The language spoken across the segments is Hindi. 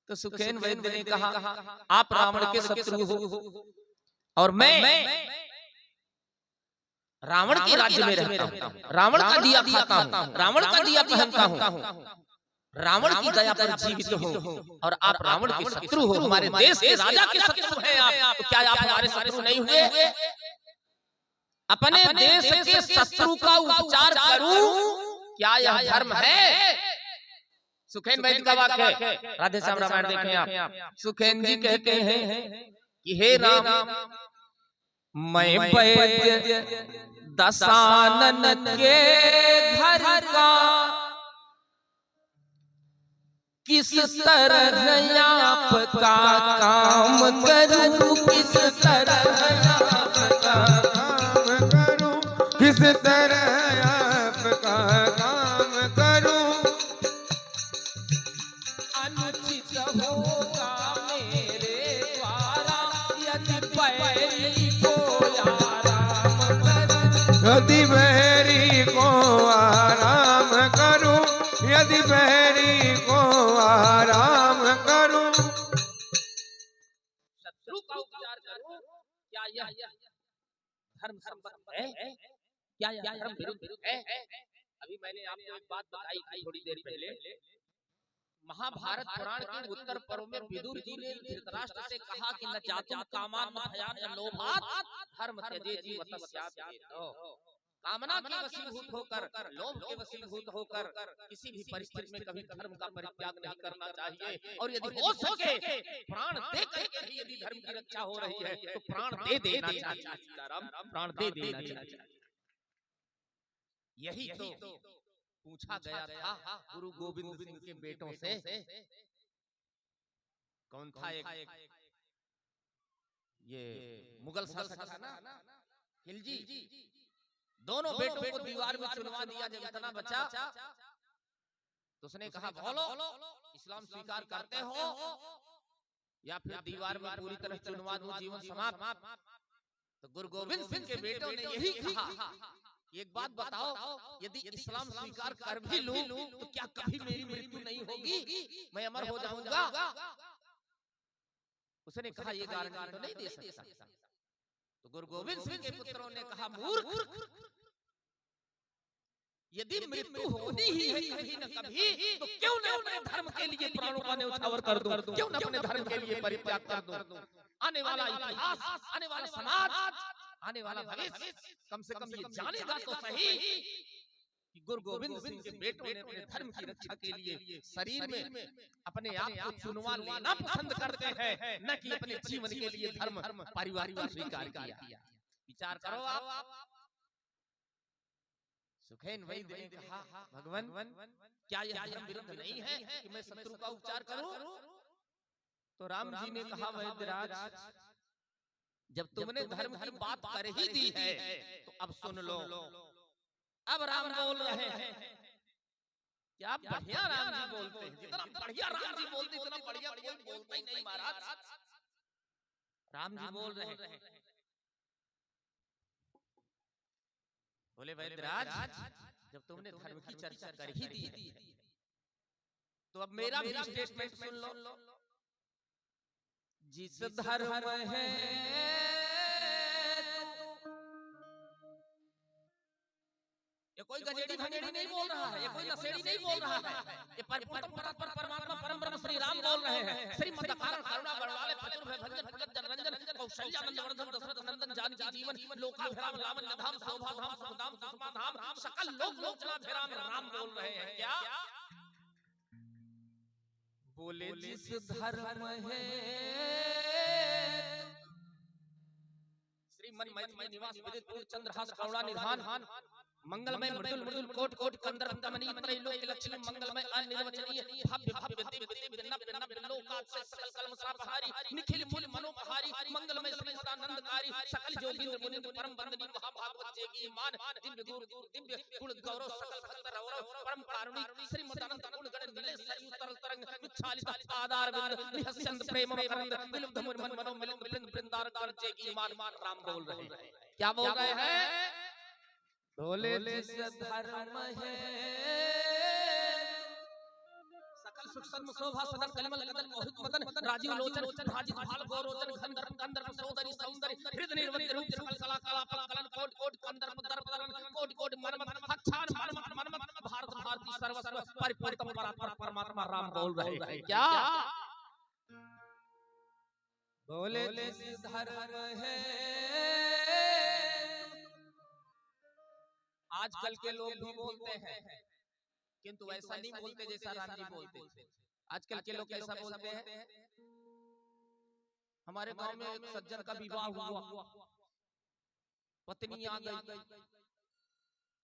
तो सुखेन वैद्य ने कहा आप रावण के शत्रु हो और मैं रावण के राज्य में रहता हूँ, रावण का दिया खाता हूँ, रावण का दिया पहनता हूँ, रावण की दया पर जीवित हो और आप रावण के शत्रु हो, हमारे देश के राजा के शत्रु हैं आप, तो क्या आप हमारे शत्रु नहीं हुए? अपने देश के शत्रु का उपचार करूं, क्या यह धर्म है? सुखेन वैद्य का वाक्य है, राधे श्याम रामायण देखें आप। सुखेन जी कहते हैं कि हे राम, मैं वैद्य दशानन के घर का किस तरह आपका काम करूं, किस तरह आपका काम करूं, किस तरह आपका काम करूं। अनुचित होगा मेरे द्वारा यदि बैरी को आराम करूं, यदि बहरी को आराम करूं, यदि बहरी को आराम करूं। शत्रु का उपचार करूं, क्या यह धर्म सम्मत है? क्या यह धर्म विरुद्ध है? अभी मैंने आपको एक बात बताई थी थोड़ी देर पहले, महाभारत पुराण के उत्तर पर्व में विदुर जी ने धृतराष्ट्र से कहा कि न जातुम कामान न भयान न लोभात् धर्म त्यजे जीवतस्यात् हेतौ। कामना के वशीभूत होकर, लोभ के वशीभूत होकर किसी भी परिस्थिति में कभी धर्म का परित्याग नहीं करना चाहिए, और यदि हो सके प्राण दे करके भी यदि धर्म की रक्षा हो रही है तो प्राण दे देना चाहिए। सीताराम, प्राण दे देना चाहिए। यही तो पूछा गया था गुरु गोविंद सिंह के बेटों से, कौन था एक ये मुगल शासक था ना, खिलजी, दोनों बेटों को दीवार में चुनवा दिया। जब इतना बचा तो उसने कहा बोलो इस्लाम स्वीकार करते हो या फिर दीवार में पूरी तरह चुनवा दूं, जीवन समाप्त। तो गुरु गोविंद सिंह के बेटों ने यही कहा, एक बात बताओ, यदि इस्लाम स्वीकार कर भी लूं तो क्या कभी मेरी मृत्यु नहीं होगी, मैं अमर हो जाऊंगा? उसने कहा ये गारंटी तो नहीं दे सकता। तो गुरु गोविंद सिंह के पुत्रों ने कहा मूर्ख, यदि मृत्यु होनी ही है कभी न कभी तो क्यों न अपने धर्म के लिए प्राणों का न्यौछावर कर दूं, क्यों न अपने धर्म के लिए परित्याग कर दूं। आने वाला इतिहास, आने वाला समाज, आने वाला भविष्य कम से कम ये जानेगा तो सही कि गुरु गोविंद सिंह के बेटों ने अपने धर्म की रक्षा के लिए शरीर में अपने आप को चुनवा लेना पसंद करते हैं, न कि अपने जीवन के लिए धर्म परिवर्तन स्वीकार किया। विचार करो आप। सुखेन वैद्य ने कहा भगवान क्या यह धर्म विरुद्ध नहीं है कि मैं शत्रु का उपचार करूं? तो राम जी ने कहा वैद्यराज, जब तुमने धर्म की बात कर ही दी है तो अब सुन लो। अब राम बोल रहे हैं, क्या बढ़िया राम जी बोलते हैं, जितना बढ़िया राम जी बोलते इतना बढ़िया कोई बोलता ही नहीं महाराज। राम जी बोल रहे हैं, बोले वैद्यराज जब तुमने धर्म की चर्चा कर ही दी है तो अब मेरा भी स्टेटमेंट सुन लो। जिस धर्म है ये कोई गजेड़ी भंगेड़ी नहीं बोल रहा है, ये कोई नशेड़ी नहीं बोल रहा है, ये परमात्मा परम ब्रह्म श्री राम बोल रहे हैं। श्रीमद् कारण करुणा बड़वाले पचुर भंजन भगत जनरंजन कौशल्या नंदवर्धन दशरथ नंदन जानकी जीवन लोकाभिराम लावण्य धाम शोभा धाम सुखधाम सुषमा धाम सकल लोक लोचनाभिराम राम बोल रहे हैं। क्या बोले? जिस धर्म है श्रीमन मैथिली निवास विदितपुर चंद्रहास करुणा निधान मंगलमय मृदुल मृदुल कोट कोट कंदर कमनीय त्रैलोक्य लक्ष्मी मंगलमय अनिर्वचनीय भव्य भव्य दिव्य दिव्य नव्य नव्य लोकात् से सकल कलम सापहारी निखिल मूल मनोपहारी मंगलमय श्री सदानंदकारी सकल जोगींद्र मुनींद्र परम वंदनीय महाभागवत जेगी मान दिव्य गुरु दिव्य गुण गौरव सकल भक्त रौरव परम कारुणिक श्रीमद् अनंत गुण गण नीले सरयू तरल तरंग विच्छालित आधार विंद निहस्यंत प्रेम करंद विलुब्ध मन मन मनो मिलिंद बृंद बृंदार कर जेगी मान राम बोल रहे हैं। क्या बोल रहे हैं? बोले जिस धर्म है सकल सुख सन्म शोभा सदन कलिमल कदन मोहित मदन राजीव लोचन भाजित भाल गौरोचन गंधर गंधर्व सौंदर्य सौंदर्य हृदय निर्वृत रूप सकल कला कला कलन कोट कोट कंदर पदर पदर कोट कोट मर्मत हच्छान मर्मत मर्मत भारत भारती सर्वस्व परिपूर्ण परात्पर परमात्मा राम बोल रहे हैं क्या बोले जिस धर्म है। आजकल के लोग भी बोलते हैं किंतु ऐसा नहीं बोलते जैसा राम जी बोलते थे। आजकल के लोग कैसा बोलते हैं। हमारे गांव में एक सज्जन का विवाह हुआ, पत्नी आ गई,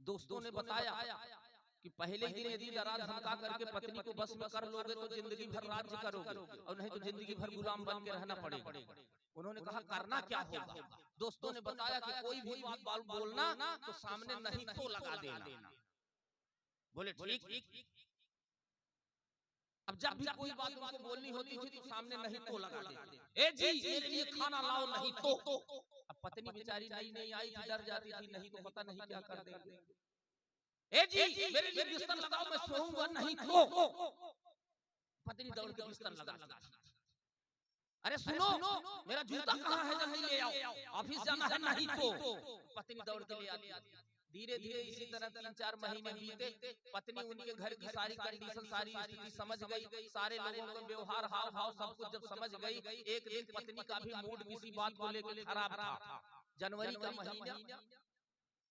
दोस्तों ने बताया कि पहले दिन यदि डरा धमका करके पत्नी को बस में कर लोगे तो जिंदगी भर राज्य करोगे और नहीं तो जिंदगी भर गुलाम बन के रहना पड़ेगा। उन्होंने कहा करना क्या होगा। दोस्तों ने बताया कि कोई भी बात बोलना तो सामने नहीं तो लगा देना। बोले ठीक। अब जब भी कोई बात उनको बोलनी होती थी तो सामने नहीं तो लगा देते। ए जी मेरे लिए खाना लाओ, नहीं तो। अब पत्नी बेचारी नहीं आई थी, डर जाती थी, नहीं तो पता नहीं क्या कर देंगे। ए जी मेरे लिए बिस्तर लगाओ, मैं सोऊंगा, नहीं तो। पत्नी दौड़ के बिस्तर लगा। अरे सुनो मेरा जूता कहाँ है, जल्दी ले आओ, ऑफिस जाना है, नहीं तो। पत्नी दौड़ के ले आती। धीरे धीरे इसी तरह 3-4 महीने बीते। पत्नी उनके घर की सारी कंडीशन, सारी स्थिति समझ गई, सारे लोगों का व्यवहार, हाव भाव सब कुछ जब समझ गई। एक दिन पत्नी का भी मूड किसी बात को लेकर खराब था। जनवरी का महीना,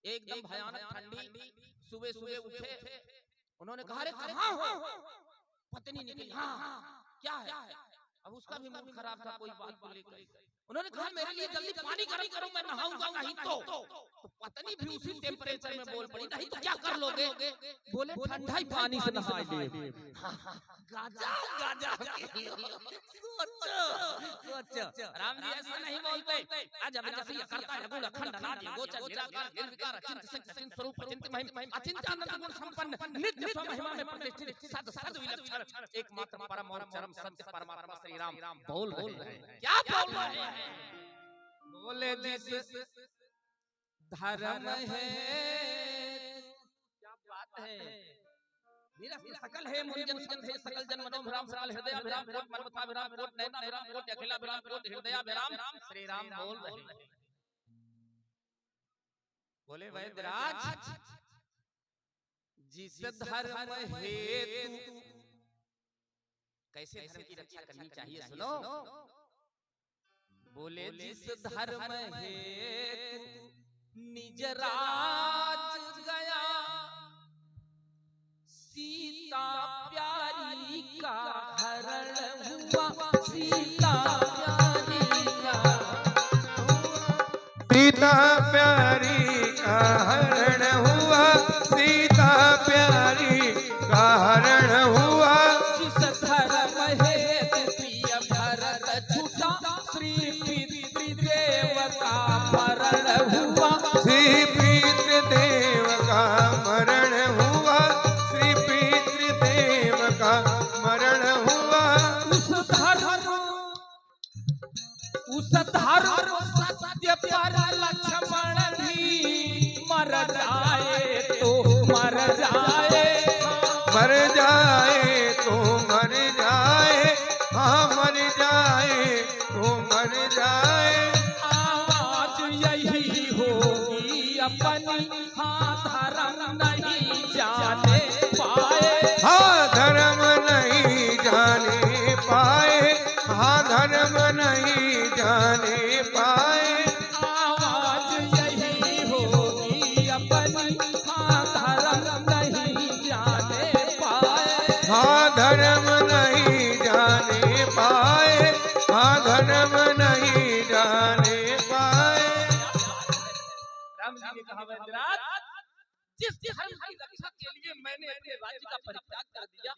एकदम भयानक ठंडी। सुबह सुबह उठे, उन्होंने कहा अरे कहाँ हो। पत्नी निकली, हाँ क्या है। अब उसका भी मूड खराब था कोई बात को लेकर। उन्होंने कहा मेरे लिए जल्दी पानी गर्म करो, मैं नहाऊंगा, नहीं तो। पत्नी भी उसी टेम्परेचर में बोल पड़ी, नहीं तो क्या कर लोगे। बोले ठंडा ही पानी से नहा ले। गाजा सोचो राम जी ऐसा नहीं बोलते। आज अविनाशी करता है गुण अखंड अनादि गोचर निराकार निर्विकार अचिंत्य सत्य सिंह स्वरूप अचिंत्य महिमा अचिंत्य अनंत गुण संपन्न नित्य स्वमहिमा में प्रतिष्ठित सद सद विलक्षण एकमात्र परम और चरम सत्य परमात्मा श्री राम बोल रहे हैं। क्या बोल रहे हैं। बोले जिस धर्म है, क्या बात है। सकल है मुंजन स्कंध है सकल जन मनोभिराम सकल हृदय विराम कोट मनमथा विराम कोट नयना विराम कोट अखिला विराम कोट हृदय विराम श्री राम बोल रहे हैं। बोले वैद्यराज जिस धर्म हेतु, कैसे धर्म की रक्षा करनी चाहिए सुनो। बोले जिस धर्म हेतु निज राज गया, सीता प्यारी का हरण हुआ, सीता प्यारी का, सीता प्यारी का हरण हुआ, सीता प्यारी का हरण हुआ। जिस धर्म हेतु प्रिय भरत छूटा, श्री पितृदेव का मरण हुआ, श्री पितृदेव का मरण हुआ, श्री पितृदेव का मरण हुआ। उस धर्म सत्य पर लक्ष्मण भी मर जाए तो मर जाए, मर जाए तो मर जाए, हाँ मर जाए तो मर जाए। आज यही होगी अपनी, हाँ धर्म नहीं जाने पाए, हाँ धर्म नहीं जाने पाए, हाँ धर्म नहीं जाने पाए। आज यही होगी अपनी, हाँ धर्म नहीं जाने पाए, हाँ धर्म नहीं जाने पाए, हाँ धर्म नहीं जाने पाए। राम जी ने कहा वैद्यराज जिस धर्म की रक्षा के लिए मैंने अपने राज्य का परित्याग कर दिया,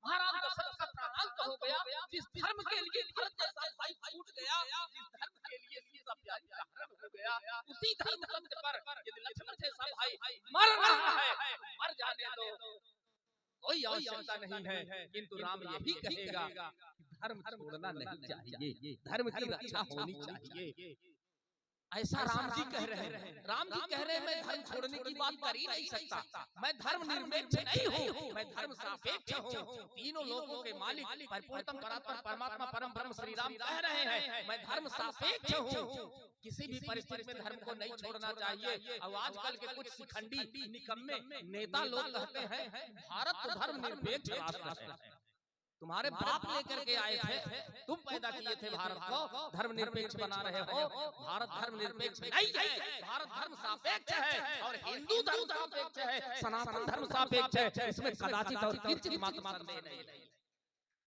महाराज दशरथ का प्राणांत हो गया, जिस धर्म के लिए भरत जैसा भाई छूट गया, जिस धर्म के लिए सीता प्यारी का हरण हो गया, उसी धर्म सत्य पर यदि लक्ष्मण जैसा भाई मर रहा है मर जाने दो, कोई आवश्यकता नहीं है। किंतु राम यही कहेगा धर्म छोड़ना नहीं चाहिए, धर्म की रक्षा होनी चाहिए। ऐसा राम जी कह रहे हैं। राम जी कह रहे हैं मैं धर्म छोड़ने की बात कर ही नहीं सकता, मैं धर्म निरपेक्ष नहीं हूँ, मैं धर्म सापेक्ष हूँ। तीनों लोगों के मालिक परिपूर्णतम परात्पर परमात्मा परम ब्रह्म श्री राम कह रहे हैं मैं धर्म सापेक्ष हूँ। किसी भी परिस्थिति में धर्म को नहीं छोड़ना चाहिए। और आजकल के कुछ शिखंडी निकम्मे नेता लोग कहते हैं भारत तो धर्म निरपेक्ष राष्ट्र है। तुम्हारे बाप लेकर के आए थे, तुम पैदा किए थे भारत को, धर्म निरपेक्ष बना रहे हो। भारत धर्म निरपेक्ष नहीं है, भारत धर्म सापेक्ष है और हिंदू धर्म सापेक्ष है, सनातन धर्म सापेक्ष है। इसमें कदाचित और किंचित मात्र संदेह नहीं।